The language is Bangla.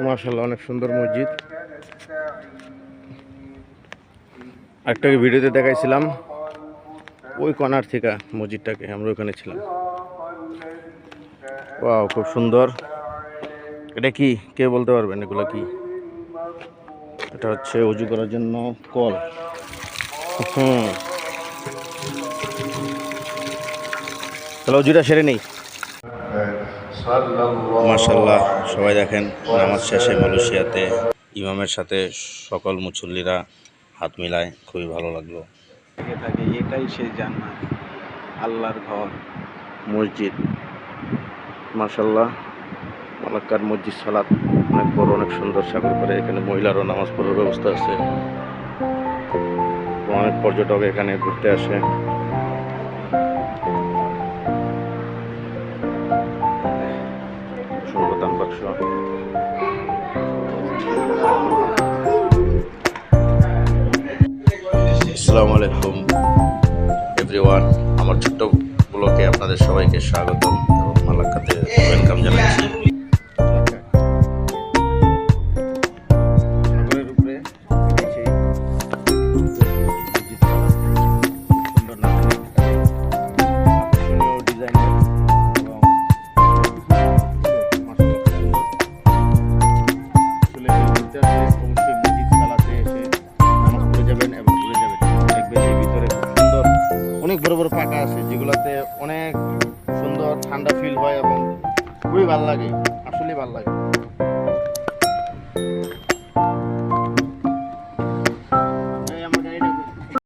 মাশাআল্লাহ, অনেক সুন্দর মসজিদ। একটা ভিডিওতে দেখাইছিলাম ওই কর্নার থেকে মসজিদটাকে, আমরা ওখানে ছিলাম। ওয়াও, খুব সুন্দর। এটা কি, কে বলতে পারবেন এগুলা কি? এটা হচ্ছে উজু করার জন্য কল। তাহলে উজুটা সেরে নেই। মাশাআল্লাহ, সবাই দেখেন নামাজ শেষে মালয়েশিয়াতে ইমামের সাথে সকল মুসল্লিরা হাত মিলায়, খুবই ভালো লাগলো। এটাই সেই জান্নাত, আল্লাহর ঘর, মসজিদ। মাশাআল্লাহ, মালাক্কার মসজিদ সালাত অনেক বড়, অনেক সুন্দর সাগর করে। এখানে মহিলারও নামাজ পড়ার ব্যবস্থা আছে। অনেক পর্যটক এখানে ঘুরতে আসে। দান বাক্স। আসসালামু আলাইকুম এভরিওয়ান, আমার ছোট্ট ব্লগে আপনাদের সবাইকে স্বাগতম এবং মালাক্কাতে ওয়েলকাম জানাচ্ছি। অনেক বড় বড় পাকা আছে যেগুলোতে অনেক সুন্দর ঠান্ডা ফিল হয় এবং খুবই ভালো লাগে, আসলেই ভালো লাগে।